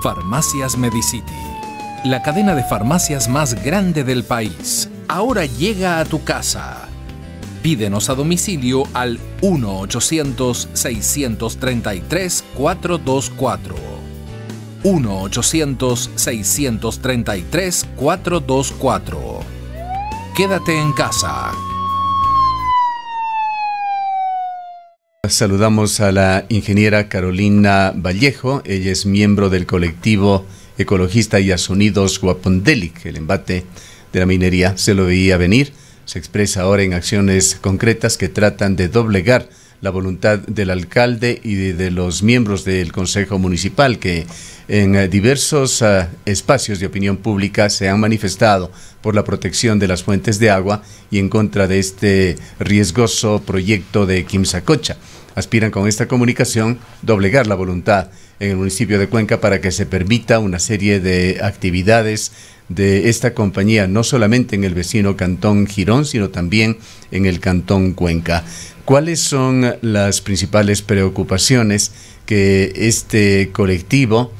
Farmacias Medicity, la cadena de farmacias más grande del país, ahora llega a tu casa. Pídenos a domicilio al 1-800-633-424. 1-800-633-424. Quédate en casa. Saludamos a la ingeniera Carolina Vallejo. Ella es miembro del colectivo ecologista Yasunidos Guapondélic. El embate de la minería se lo veía venir. Se expresa ahora en acciones concretas que tratan de doblegar la voluntad del alcalde y de los miembros del Consejo Municipal que en diversos espacios de opinión pública se han manifestado por la protección de las fuentes de agua y en contra de este riesgoso proyecto de Quimsacocha. Aspiran con esta comunicación doblegar la voluntad en el municipio de Cuenca para que se permita una serie de actividades de esta compañía, no solamente en el vecino cantón Girón, sino también en el cantón Cuenca. ¿Cuáles son las principales preocupaciones que este colectivo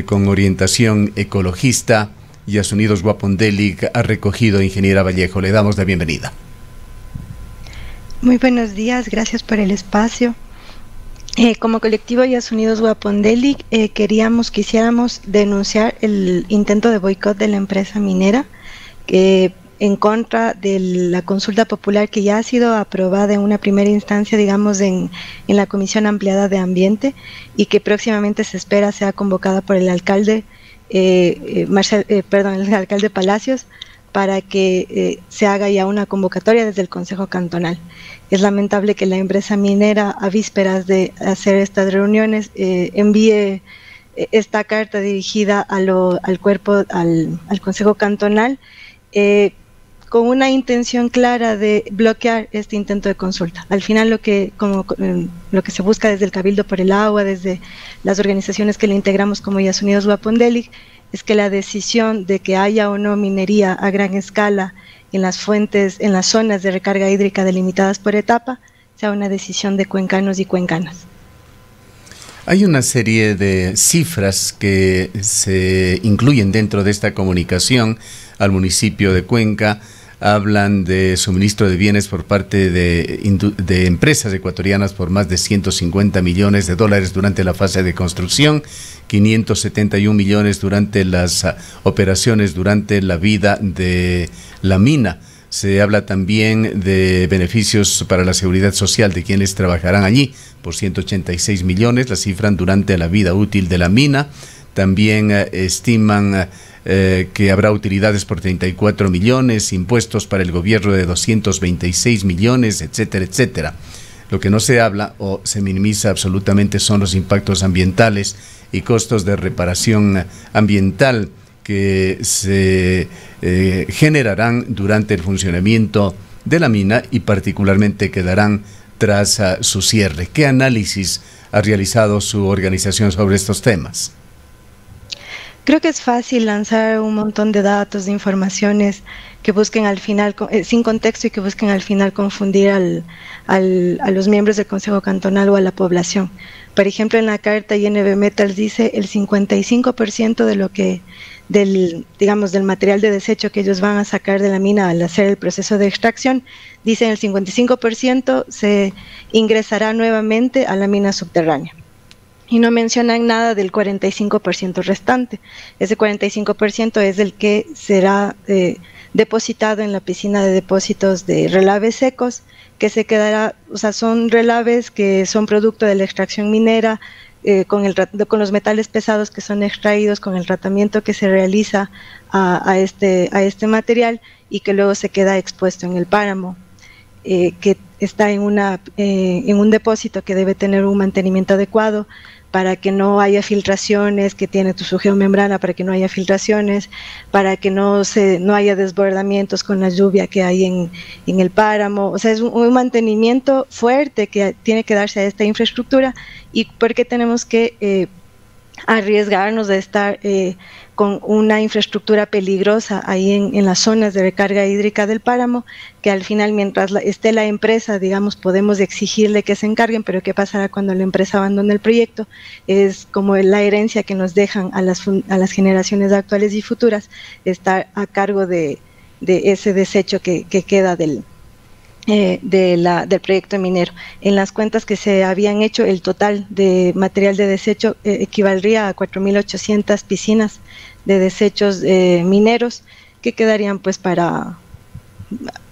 con orientación ecologista Yasunidos Guapondélic ha recogido, ingeniera Vallejo? Le damos la bienvenida. Muy buenos días, gracias por el espacio. Como colectivo Yasunidos Guapondélic quisiéramos denunciar el intento de boicot de la empresa minera en contra de la consulta popular que ya ha sido aprobada en una primera instancia, digamos, en la Comisión Ampliada de Ambiente y que próximamente se espera sea convocada por el alcalde, el alcalde Palacios, para que se haga ya una convocatoria desde el Consejo Cantonal. Es lamentable que la empresa minera, a vísperas de hacer estas reuniones, envíe esta carta dirigida al Consejo Cantonal con una intención clara de bloquear este intento de consulta. Al final lo que se busca desde el Cabildo por el Agua, desde las organizaciones que le integramos como Yasunidos Guapondélic, es que la decisión de que haya o no minería a gran escala en las zonas de recarga hídrica delimitadas por etapa, sea una decisión de cuencanos y cuencanas. Hay una serie de cifras que se incluyen dentro de esta comunicación al municipio de Cuenca. Hablan de suministro de bienes por parte de empresas ecuatorianas por más de 150 millones de dólares durante la fase de construcción, 571 millones durante las operaciones durante la vida de la mina. Se habla también de beneficios para la seguridad social de quienes trabajarán allí por 186 millones, la cifran durante la vida útil de la mina. También estiman que habrá utilidades por 34 millones, impuestos para el gobierno de 226 millones, etcétera, etcétera. Lo que no se habla o se minimiza absolutamente son los impactos ambientales y costos de reparación ambiental que se generarán durante el funcionamiento de la mina y particularmente quedarán tras su cierre. ¿Qué análisis ha realizado su organización sobre estos temas? Creo que es fácil lanzar un montón de datos, de informaciones que busquen al final, sin contexto y que busquen al final confundir a los miembros del Consejo Cantonal o a la población. Por ejemplo, en la carta INB Metals dice el 55% del material de desecho que ellos van a sacar de la mina al hacer el proceso de extracción, dicen el 55% se ingresará nuevamente a la mina subterránea. Y no mencionan nada del 45% restante. Ese 45% es el que será depositado en la piscina de depósitos de relaves secos, que se quedará, o sea, son relaves que son producto de la extracción minera, con los metales pesados que son extraídos, con el tratamiento que se realiza a este material y que luego se queda expuesto en el páramo, que está en un depósito que debe tener un mantenimiento adecuado para que no haya filtraciones, que tiene su geomembrana para que no haya filtraciones, para que no haya desbordamientos con la lluvia que hay en el páramo. O sea, es un mantenimiento fuerte que tiene que darse a esta infraestructura. ¿Y por qué tenemos que arriesgarnos a estar con una infraestructura peligrosa ahí en las zonas de recarga hídrica del páramo, que al final mientras esté la empresa, digamos, podemos exigirle que se encarguen, pero ¿qué pasará cuando la empresa abandone el proyecto? Es como la herencia que nos dejan a las generaciones actuales y futuras, estar a cargo de ese desecho que queda del proyecto minero. En las cuentas que se habían hecho, el total de material de desecho equivaldría a 4.800 piscinas de desechos mineros que quedarían pues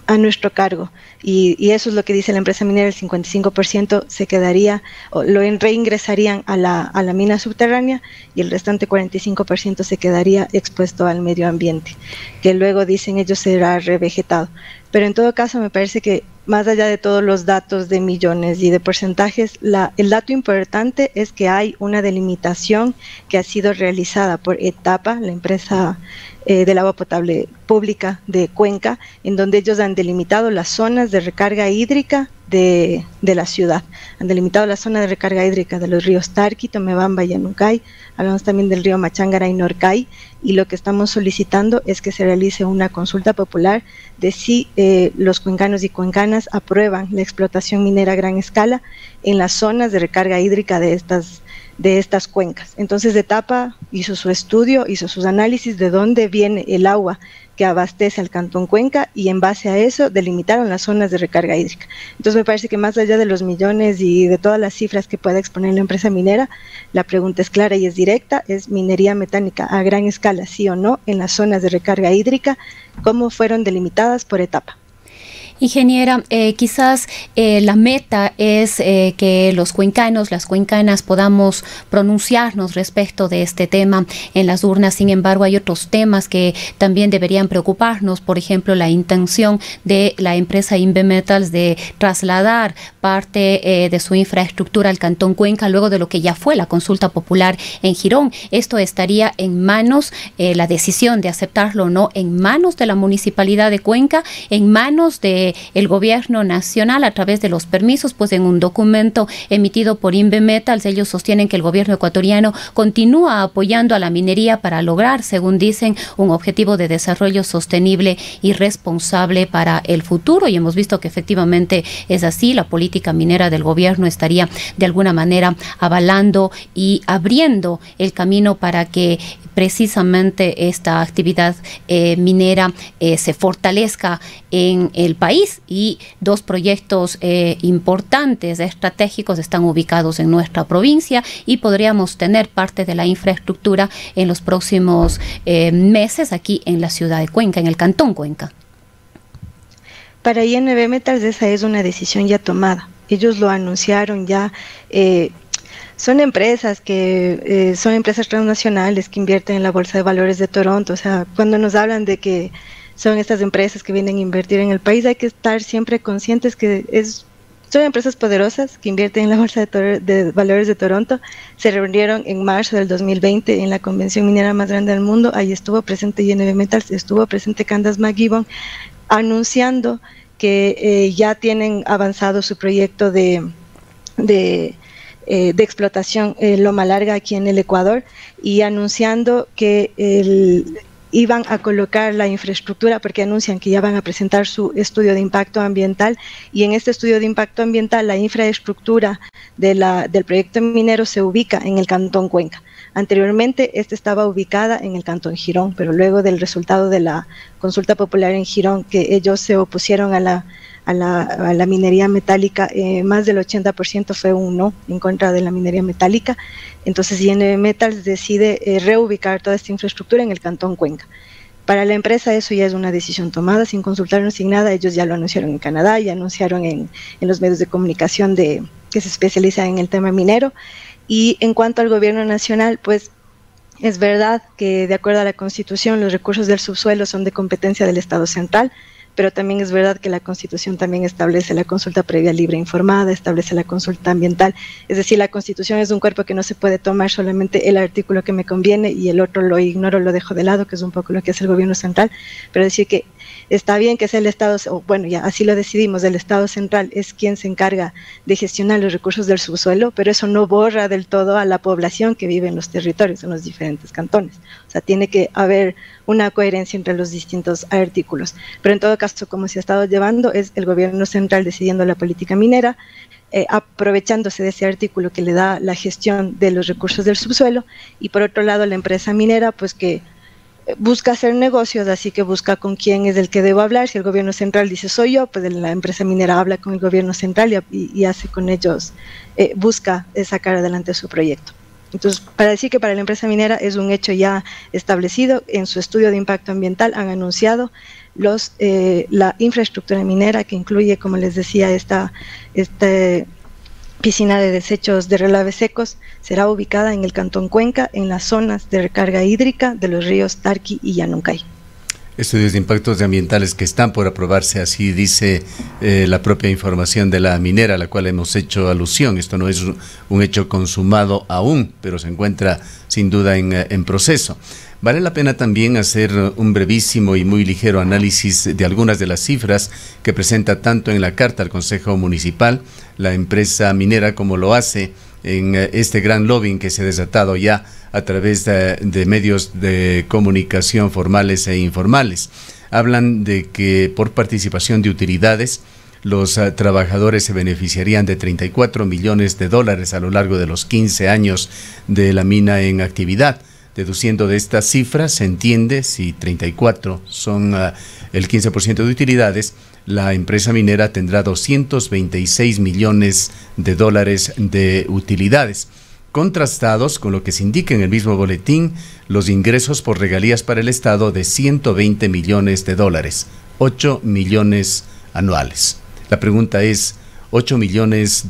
a nuestro cargo, y eso es lo que dice la empresa minera. El 55% se quedaría, o lo reingresarían a la mina subterránea, y el restante 45% se quedaría expuesto al medio ambiente, que luego dicen ellos será revegetado. Pero en todo caso me parece que más allá de todos los datos de millones y de porcentajes, el dato importante es que hay una delimitación que ha sido realizada por Etapa, la empresa del agua potable pública de Cuenca, en donde ellos han delimitado las zonas de recarga hídrica de la ciudad. Han delimitado la zona de recarga hídrica de los ríos Tarqui, Tomebamba y Yanuncay. Hablamos también del río Machangara y Norcay, y lo que estamos solicitando es que se realice una consulta popular de si los cuencanos y cuencanas aprueban la explotación minera a gran escala en las zonas de recarga hídrica de estas cuencas. Entonces Etapa hizo su estudio, hizo sus análisis de dónde viene el agua que abastece al Cantón Cuenca, y en base a eso delimitaron las zonas de recarga hídrica. Entonces me parece que más allá de los millones y de todas las cifras que pueda exponer la empresa minera, la pregunta es clara y es directa: ¿es minería metánica a gran escala, sí o no, en las zonas de recarga hídrica, cómo fueron delimitadas por Etapa? Ingeniera, quizás la meta es que los cuencanos, las cuencanas podamos pronunciarnos respecto de este tema en las urnas. Sin embargo, hay otros temas que también deberían preocuparnos. Por ejemplo, la intención de la empresa Invemetals de trasladar parte de su infraestructura al Cantón Cuenca luego de lo que ya fue la consulta popular en Girón. Esto estaría en manos, la decisión de aceptarlo o no, en manos de la Municipalidad de Cuenca, en manos de el gobierno nacional a través de los permisos. Pues en un documento emitido por Invemetals, ellos sostienen que el gobierno ecuatoriano continúa apoyando a la minería para lograr, según dicen, un objetivo de desarrollo sostenible y responsable para el futuro, y hemos visto que efectivamente es así. La política minera del gobierno estaría de alguna manera avalando y abriendo el camino para que precisamente esta actividad minera se fortalezca en el país, y dos proyectos importantes, estratégicos, están ubicados en nuestra provincia, y podríamos tener parte de la infraestructura en los próximos meses aquí en la ciudad de Cuenca, en el Cantón Cuenca. Para Invemetals esa es una decisión ya tomada. Ellos lo anunciaron ya. Son empresas son empresas transnacionales que invierten en la Bolsa de Valores de Toronto. O sea, cuando nos hablan de que son estas empresas que vienen a invertir en el país, hay que estar siempre conscientes que son empresas poderosas que invierten en la Bolsa de Valores de Toronto. Se reunieron en marzo del 2020 en la convención minera más grande del mundo. Ahí estuvo presente Invemetals, estuvo presente Candace McGibbon, anunciando que ya tienen avanzado su proyecto de explotación Loma Larga aquí en el Ecuador, y anunciando que iban a colocar la infraestructura, porque anuncian que ya van a presentar su estudio de impacto ambiental, y en este estudio de impacto ambiental la infraestructura del proyecto minero se ubica en el Cantón Cuenca. Anteriormente estaba ubicada en el Cantón Girón, pero luego del resultado de la consulta popular en Girón, que ellos se opusieron a la minería metálica, más del 80% fue un no en contra de la minería metálica. Entonces Invemetals decide reubicar toda esta infraestructura en el Cantón Cuenca. Para la empresa eso ya es una decisión tomada, sin consultarnos, sin nada. Ellos ya lo anunciaron en Canadá, ya anunciaron en los medios de comunicación que se especializan en el tema minero. Y en cuanto al gobierno nacional, pues es verdad que de acuerdo a la Constitución los recursos del subsuelo son de competencia del Estado central, pero también es verdad que la Constitución también establece la consulta previa libre e informada, establece la consulta ambiental, es decir, la Constitución es un cuerpo que no se puede tomar solamente el artículo que me conviene y el otro lo ignoro, lo dejo de lado, que es un poco lo que hace el gobierno central, pero decir que está bien que sea el Estado, o bueno, ya así lo decidimos, el Estado central es quien se encarga de gestionar los recursos del subsuelo, pero eso no borra del todo a la población que vive en los territorios, en los diferentes cantones. O sea, tiene que haber una coherencia entre los distintos artículos. Pero en todo caso, como se ha estado llevando, es el gobierno central decidiendo la política minera, aprovechándose de ese artículo que le da la gestión de los recursos del subsuelo, y por otro lado la empresa minera, pues que busca hacer negocios, así que busca con quién es el que debo hablar. Si el gobierno central dice soy yo, pues la empresa minera habla con el gobierno central y hace con ellos, busca sacar adelante su proyecto. Entonces, para decir que para la empresa minera es un hecho ya establecido, en su estudio de impacto ambiental han anunciado la infraestructura minera, que incluye, como les decía, esta piscina de desechos de relaves secos, será ubicada en el Cantón Cuenca, en las zonas de recarga hídrica de los ríos Tarqui y Yanuncay. Estudios de impactos ambientales que están por aprobarse, así dice la propia información de la minera a la cual hemos hecho alusión. Esto no es un hecho consumado aún, pero se encuentra sin duda en proceso. Vale la pena también hacer un brevísimo y muy ligero análisis de algunas de las cifras que presenta tanto en la carta al Consejo Municipal la empresa minera como lo hace en este gran lobbying que se ha desatado ya a través de medios de comunicación formales e informales. Hablan de que por participación de utilidades los trabajadores se beneficiarían de $34 millones a lo largo de los 15 años de la mina en actividad. Deduciendo de estas cifras, se entiende, si 34 son el 15% de utilidades, la empresa minera tendrá $226 millones de utilidades. Contrastados con lo que se indica en el mismo boletín, los ingresos por regalías para el Estado de $120 millones, 8 millones anuales. La pregunta es, $8 millones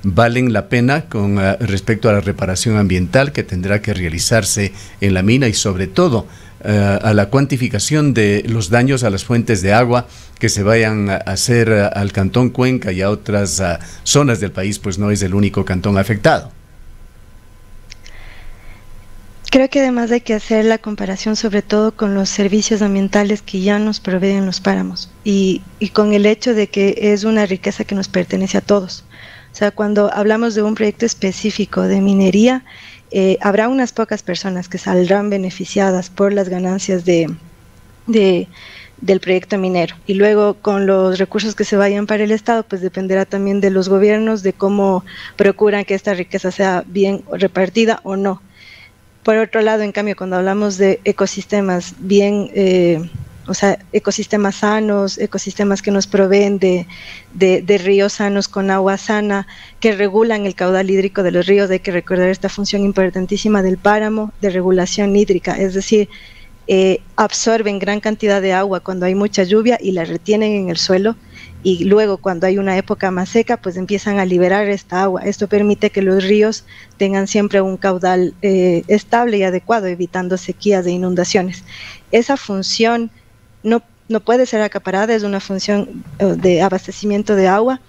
¿valen la pena con respecto a la reparación ambiental que tendrá que realizarse en la mina y sobre todo a la cuantificación de los daños a las fuentes de agua que se vayan a hacer al Cantón Cuenca y a otras zonas del país, pues no es el único cantón afectado? Creo que además hay que hacer la comparación sobre todo con los servicios ambientales que ya nos proveen los páramos y con el hecho de que es una riqueza que nos pertenece a todos. O sea, cuando hablamos de un proyecto específico de minería, habrá unas pocas personas que saldrán beneficiadas por las ganancias del proyecto minero. Y luego con los recursos que se vayan para el Estado, pues dependerá también de los gobiernos, de cómo procuran que esta riqueza sea bien repartida o no. Por otro lado, en cambio, cuando hablamos de ecosistemas bien... o sea, ecosistemas sanos, ecosistemas que nos proveen de ríos sanos con agua sana, que regulan el caudal hídrico de los ríos. Hay que recordar esta función importantísima del páramo de regulación hídrica, es decir, absorben gran cantidad de agua cuando hay mucha lluvia y la retienen en el suelo, y luego cuando hay una época más seca, pues empiezan a liberar esta agua. Esto permite que los ríos tengan siempre un caudal estable y adecuado, evitando sequías e inundaciones. Esa función no puede ser acaparada, es una función de abastecimiento de agua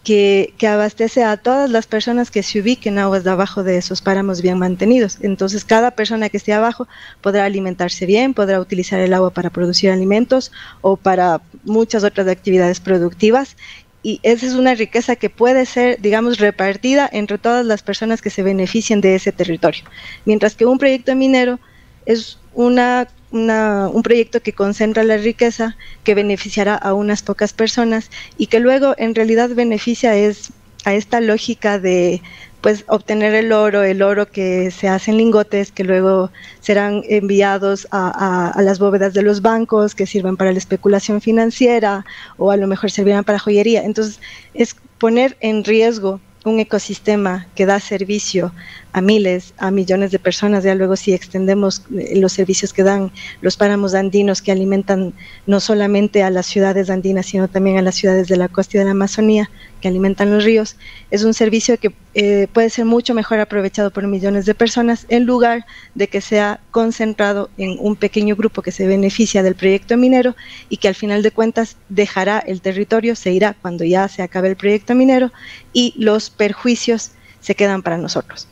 que abastece a todas las personas que se ubiquen aguas de abajo de esos páramos bien mantenidos. Entonces, cada persona que esté abajo podrá alimentarse bien, podrá utilizar el agua para producir alimentos o para muchas otras actividades productivas. Y esa es una riqueza que puede ser, digamos, repartida entre todas las personas que se beneficien de ese territorio. Mientras que un proyecto minero es un proyecto que concentra la riqueza, que beneficiará a unas pocas personas y que luego en realidad beneficia a esta lógica de pues obtener el oro que se hace en lingotes, que luego serán enviados a las bóvedas de los bancos, que sirvan para la especulación financiera o a lo mejor servirán para joyería. Entonces es poner en riesgo un ecosistema que da servicio a miles, a millones de personas. Ya luego si extendemos los servicios que dan los páramos andinos, que alimentan no solamente a las ciudades andinas, sino también a las ciudades de la costa y de la Amazonía, que alimentan los ríos, es un servicio que puede ser mucho mejor aprovechado por millones de personas en lugar de que sea concentrado en un pequeño grupo que se beneficia del proyecto minero y que al final de cuentas dejará el territorio, se irá cuando ya se acabe el proyecto minero y los perjuicios se quedan para nosotros.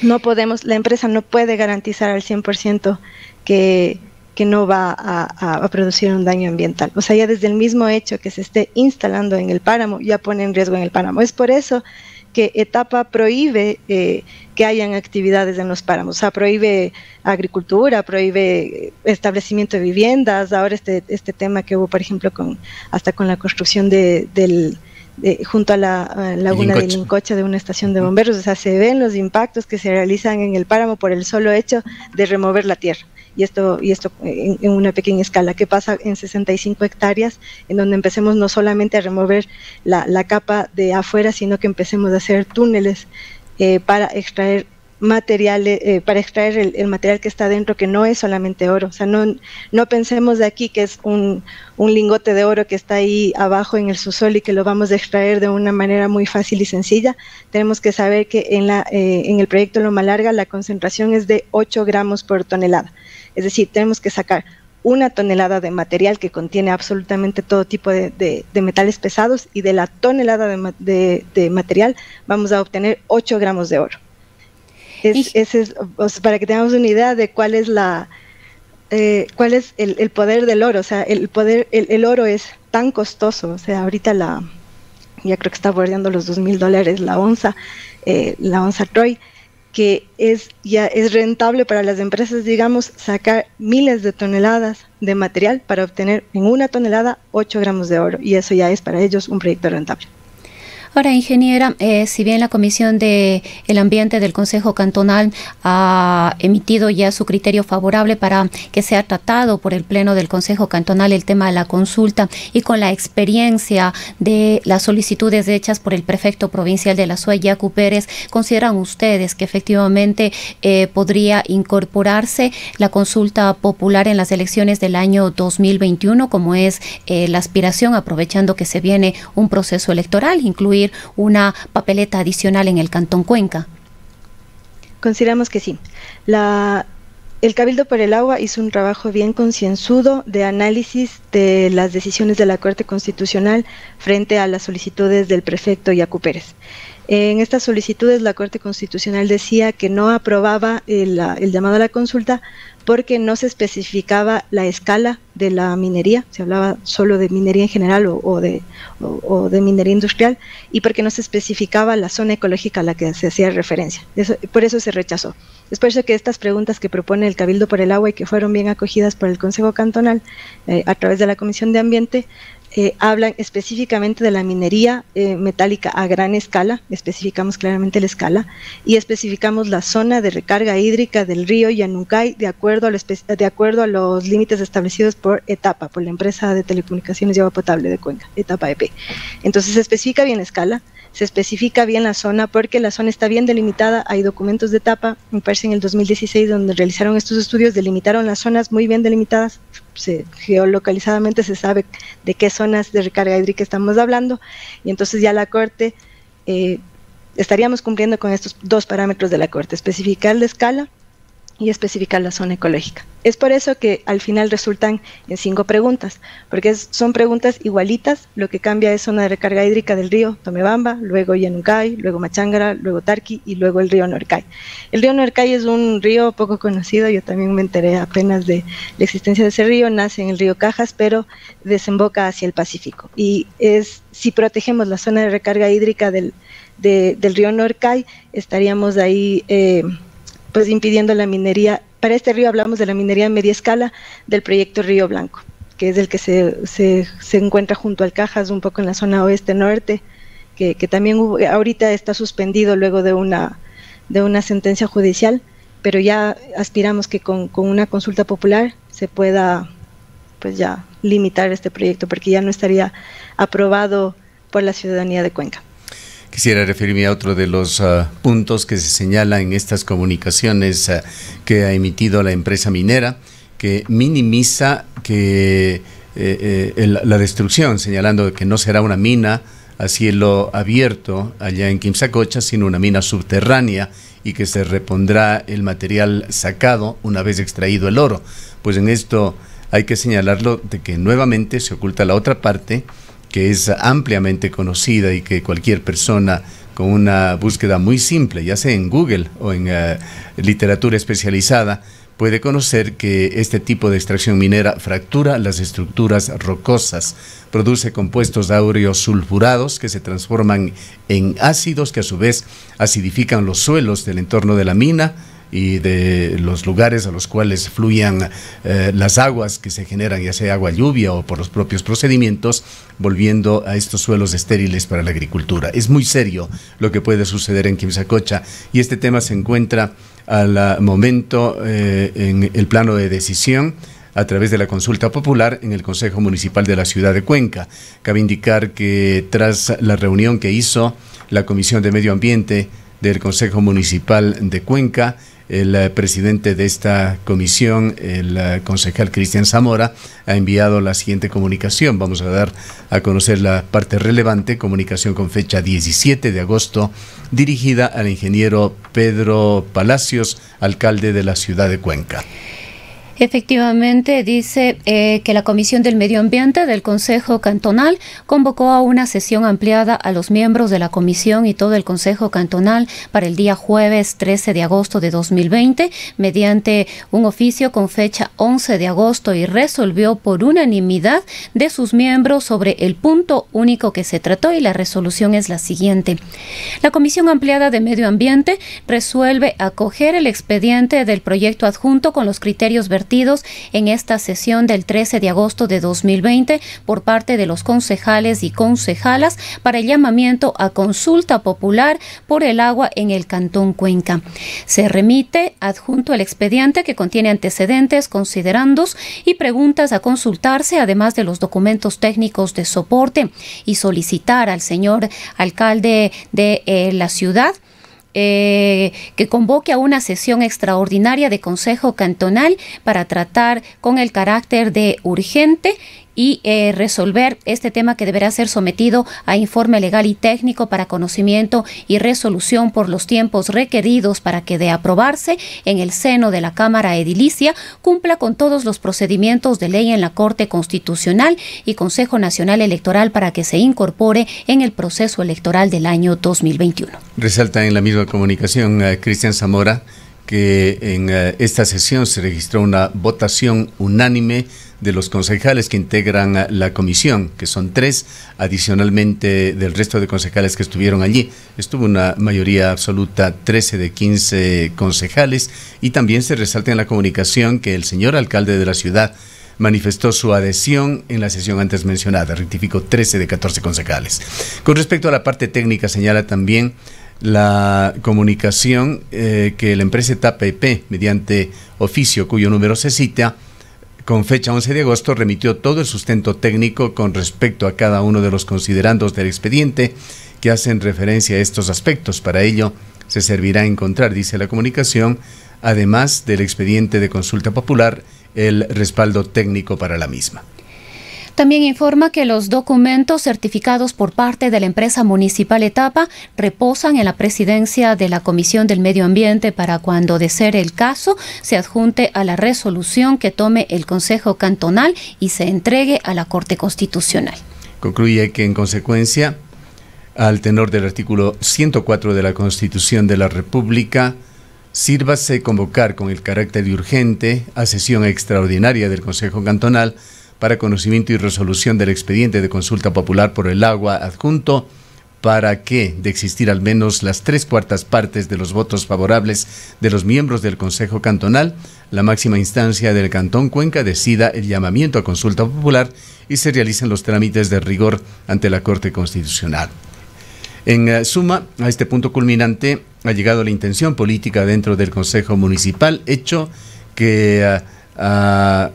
La empresa no puede garantizar al 100% que no va a producir un daño ambiental. O sea, ya desde el mismo hecho que se esté instalando en el páramo, ya pone en riesgo en el páramo. Es por eso que Etapa prohíbe que hayan actividades en los páramos. O sea, prohíbe agricultura, prohíbe establecimiento de viviendas. Ahora este tema que hubo, por ejemplo, hasta con la construcción junto a la laguna de Lincocha de una estación de bomberos. O sea, se ven los impactos que se realizan en el páramo por el solo hecho de remover la tierra. Y esto en una pequeña escala, que pasa en 65 hectáreas, en donde empecemos no solamente a remover la capa de afuera, sino que empecemos a hacer túneles para extraer materiales, para extraer el material que está dentro, que no es solamente oro. O sea, no pensemos de aquí que es un lingote de oro que está ahí abajo en el subsuelo y que lo vamos a extraer de una manera muy fácil y sencilla. Tenemos que saber que en el proyecto Loma Larga la concentración es de 8 gramos por tonelada. Es decir, tenemos que sacar 1 tonelada de material que contiene absolutamente todo tipo de metales pesados, y de la tonelada de material vamos a obtener 8 gramos de oro. O sea, para que tengamos una idea de cuál es el poder del oro. O sea, el oro es tan costoso. O sea, ahorita ya creo que está bordeando los $2,000 la onza Troy, que ya es rentable para las empresas, digamos, sacar miles de toneladas de material para obtener en 1 tonelada 8 gramos de oro, y eso ya es para ellos un proyecto rentable. Ahora, ingeniera, si bien la Comisión de el Ambiente del Consejo Cantonal ha emitido ya su criterio favorable para que sea tratado por el Pleno del Consejo Cantonal el tema de la consulta, y con la experiencia de las solicitudes hechas por el prefecto provincial de la SUA, Yacu Pérez, ¿consideran ustedes que efectivamente podría incorporarse la consulta popular en las elecciones del año 2021, como es la aspiración, aprovechando que se viene un proceso electoral, incluir una papeleta adicional en el Cantón Cuenca? Consideramos que sí. El Cabildo por el Agua hizo un trabajo bien concienzudo de análisis de las decisiones de la Corte Constitucional frente a las solicitudes del prefecto Yacu Pérez. En estas solicitudes la Corte Constitucional decía que no aprobaba el llamado a la consulta porque no se especificaba la escala de la minería, se hablaba solo de minería en general o de minería industrial, y porque no se especificaba la zona ecológica a la que se hacía referencia. Por eso se rechazó. Es por eso que estas preguntas que propone el Cabildo por el Agua y que fueron bien acogidas por el Consejo Cantonal a través de la Comisión de Ambiente, hablan específicamente de la minería metálica a gran escala, especificamos claramente la escala, y especificamos la zona de recarga hídrica del río Yanuncay de acuerdo a los límites establecidos por Etapa, por la empresa de telecomunicaciones y agua potable de Cuenca, Etapa EP. Entonces se especifica bien la escala, se especifica bien la zona, porque la zona está bien delimitada. Hay documentos de Etapa, me parece en el 2016, donde realizaron estos estudios, delimitaron las zonas muy bien delimitadas, geolocalizadamente se sabe de qué zonas de recarga hídrica estamos hablando, y entonces ya la Corte, estaríamos cumpliendo con estos 2 parámetros de la Corte: especificar la escala y especificar la zona ecológica. Es por eso que al final resultan en 5 preguntas, porque son preguntas igualitas. Lo que cambia es zona de recarga hídrica del río Tomebamba, luego Yanuncay, luego Machángara, luego Tarqui y luego el río Norcay. El río Norcay es un río poco conocido, yo también me enteré apenas de la existencia de ese río. Nace en el río Cajas, pero desemboca hacia el Pacífico. Y si protegemos la zona de recarga hídrica del río Norcay, estaríamos ahí pues impidiendo la minería. Para este río hablamos de la minería a media escala del proyecto Río Blanco, que es el que se encuentra junto al Cajas, un poco en la zona oeste-norte, que también ahorita está suspendido luego de una sentencia judicial, pero ya aspiramos que con una consulta popular se pueda pues ya limitar este proyecto, porque ya no estaría aprobado por la ciudadanía de Cuenca. Quisiera referirme a otro de los puntos que se señala en estas comunicaciones que ha emitido la empresa minera, que minimiza la destrucción, señalando que no será una mina a cielo abierto allá en Quimsacocha, sino una mina subterránea y que se repondrá el material sacado una vez extraído el oro. Pues en esto hay que señalarlo de que nuevamente se oculta la otra parte, que es ampliamente conocida y que cualquier persona con una búsqueda muy simple, ya sea en Google o en literatura especializada, puede conocer que este tipo de extracción minera fractura las estructuras rocosas, produce compuestos áureos sulfurados que se transforman en ácidos que a su vez acidifican los suelos del entorno de la mina y de los lugares a los cuales fluyan las aguas que se generan, ya sea agua lluvia o por los propios procedimientos, volviendo a estos suelos estériles para la agricultura. Es muy serio lo que puede suceder en Quimsacocha y este tema se encuentra al momento en el plano de decisión a través de la consulta popular en el Consejo Municipal de la Ciudad de Cuenca. Cabe indicar que tras la reunión que hizo la Comisión de Medio Ambiente del Consejo Municipal de Cuenca, el presidente de esta comisión, el concejal Cristian Zamora, ha enviado la siguiente comunicación. Vamos a dar a conocer la parte relevante, comunicación con fecha 17 de agosto, dirigida al ingeniero Pedro Palacios, alcalde de la ciudad de Cuenca. Efectivamente, dice que la Comisión del Medio Ambiente del Consejo Cantonal convocó a una sesión ampliada a los miembros de la Comisión y todo el Consejo Cantonal para el día jueves 13 de agosto de 2020 mediante un oficio con fecha 11 de agosto y resolvió por unanimidad de sus miembros sobre el punto único que se trató y la resolución es la siguiente. La Comisión Ampliada de Medio Ambiente resuelve acoger el expediente del proyecto adjunto con los criterios vertidos en esta sesión del 13 de agosto de 2020 por parte de los concejales y concejalas para el llamamiento a consulta popular por el agua en el Cantón Cuenca. Se remite adjunto el expediente que contiene antecedentes, considerandos y preguntas a consultarse, además de los documentos técnicos de soporte, y solicitar al señor alcalde de la ciudad que convoque a una sesión extraordinaria de Consejo Cantonal para tratar con el carácter de urgente y resolver este tema que deberá ser sometido a informe legal y técnico para conocimiento y resolución por los tiempos requeridos para que, de aprobarse en el seno de la Cámara Edilicia, cumpla con todos los procedimientos de ley en la Corte Constitucional y Consejo Nacional Electoral para que se incorpore en el proceso electoral del año 2021. Resalta en la misma comunicación Cristian Zamora que en esta sesión se registró una votación unánime de los concejales que integran la comisión, que son 3, adicionalmente del resto de concejales que estuvieron allí. Estuvo una mayoría absoluta, 13 de 15 concejales, y también se resalta en la comunicación que el señor alcalde de la ciudad manifestó su adhesión en la sesión antes mencionada, rectificó 13 de 14 concejales. Con respecto a la parte técnica, señala también la comunicación que la empresa Etapa EP, mediante oficio cuyo número se cita, con fecha 11 de agosto, remitió todo el sustento técnico con respecto a cada uno de los considerandos del expediente que hacen referencia a estos aspectos. Para ello, se servirá encontrar, dice la comunicación, además del expediente de consulta popular, el respaldo técnico para la misma. También informa que los documentos certificados por parte de la empresa municipal Etapa reposan en la presidencia de la Comisión del Medio Ambiente para, cuando de ser el caso, se adjunte a la resolución que tome el Consejo Cantonal y se entregue a la Corte Constitucional. Concluye que, en consecuencia, al tenor del artículo 104 de la Constitución de la República, sírvase convocar con el carácter de urgente a sesión extraordinaria del Consejo Cantonal para conocimiento y resolución del expediente de consulta popular por el agua adjunto, para que, de existir al menos las 3/4 partes de los votos favorables de los miembros del Consejo Cantonal, la máxima instancia del Cantón Cuenca decida el llamamiento a consulta popular y se realicen los trámites de rigor ante la Corte Constitucional. En suma, a este punto culminante ha llegado la intención política dentro del Consejo Municipal, hecho que ha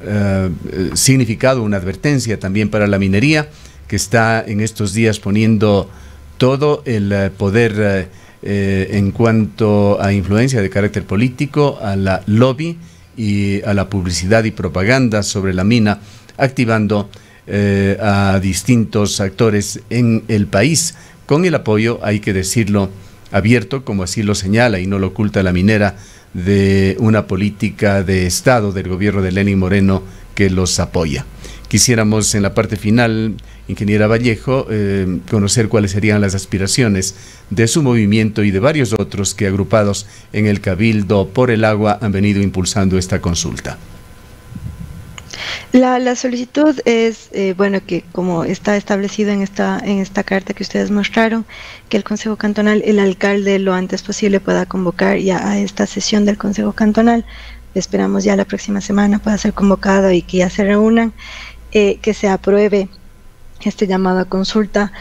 significado una advertencia también para la minería, que está en estos días poniendo todo el poder en cuanto a influencia de carácter político, a la lobby y a la publicidad y propaganda sobre la mina, activando a distintos actores en el país, con el apoyo, hay que decirlo, abierto, como así lo señala y no lo oculta la minera, de una política de Estado del gobierno de Lenín Moreno que los apoya. Quisiéramos en la parte final, ingeniera Vallejo, conocer cuáles serían las aspiraciones de su movimiento y de varios otros que, agrupados en el Cabildo por el Agua, han venido impulsando esta consulta. La solicitud es, bueno, que como está establecido en esta carta que ustedes mostraron, que el Consejo Cantonal, el alcalde lo antes posible pueda convocar ya a esta sesión del Consejo Cantonal. Esperamos ya la próxima semana pueda ser convocado y que ya se reúnan, que se apruebe este llamado a consulta.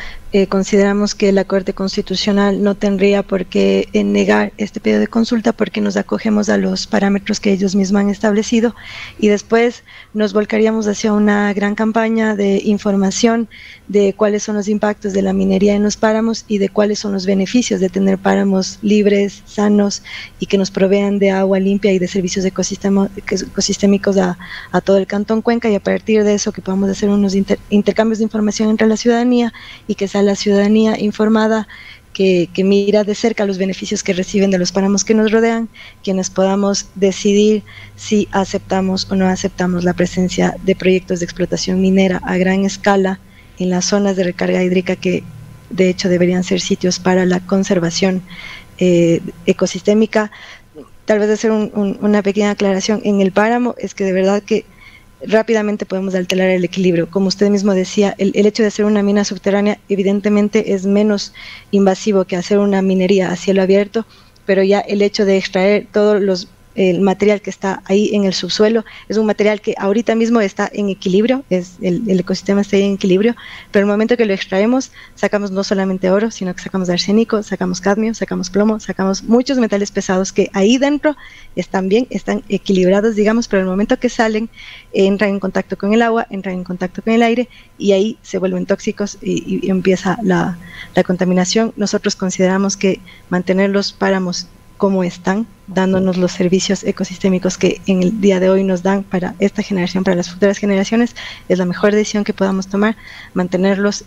Consideramos que la Corte Constitucional no tendría por qué negar este pedido de consulta, porque nos acogemos a los parámetros que ellos mismos han establecido, y después nos volcaríamos hacia una gran campaña de información de cuáles son los impactos de la minería en los páramos y de cuáles son los beneficios de tener páramos libres, sanos y que nos provean de agua limpia y de servicios ecosistémicos a todo el Cantón Cuenca, y a partir de eso que podamos hacer unos intercambios de información entre la ciudadanía y que sea la ciudadanía informada que mira de cerca los beneficios que reciben de los páramos que nos rodean, quienes podamos decidir si aceptamos o no aceptamos la presencia de proyectos de explotación minera a gran escala en las zonas de recarga hídrica, que de hecho deberían ser sitios para la conservación ecosistémica. Tal vez hacer una pequeña aclaración en el páramo, es que de verdad que rápidamente podemos alterar el equilibrio. Como usted mismo decía, el hecho de hacer una mina subterránea evidentemente es menos invasivo que hacer una minería a cielo abierto, pero ya el hecho de extraer el material que está ahí en el subsuelo es un material que ahorita mismo está en equilibrio, el ecosistema está en equilibrio, pero el momento que lo extraemos sacamos no solamente oro, sino que sacamos arsénico, sacamos cadmio, sacamos plomo, sacamos muchos metales pesados que ahí dentro están equilibrados, digamos, pero el momento que salen entran en contacto con el agua, entran en contacto con el aire y ahí se vuelven tóxicos y empieza la contaminación. Nosotros consideramos que mantener los páramos como están, dándonos los servicios ecosistémicos que en el día de hoy nos dan para esta generación, para las futuras generaciones, es la mejor decisión que podamos tomar, mantenerlos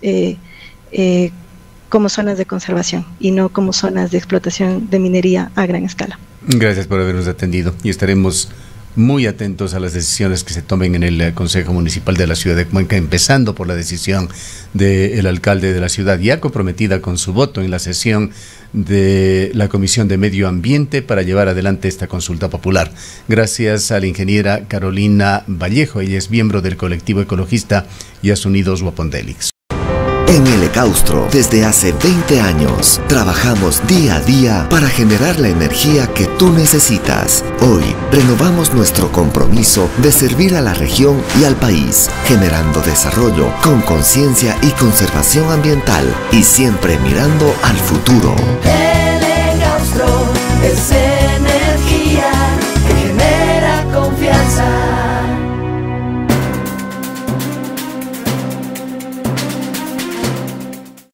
como zonas de conservación y no como zonas de explotación de minería a gran escala. Gracias por habernos atendido y estaremos muy atentos a las decisiones que se tomen en el Consejo Municipal de la Ciudad de Cuenca, empezando por la decisión del alcalde de la ciudad, ya comprometida con su voto en la sesión de la Comisión de Medio Ambiente para llevar adelante esta consulta popular. Gracias a la ingeniera Carolina Vallejo, ella es miembro del colectivo ecologista Yas Unidos Wapondelix. En el Ecaustro, desde hace 20 años, trabajamos día a día para generar la energía que tú necesitas. Hoy, renovamos nuestro compromiso de servir a la región y al país, generando desarrollo con conciencia y conservación ambiental y siempre mirando al futuro.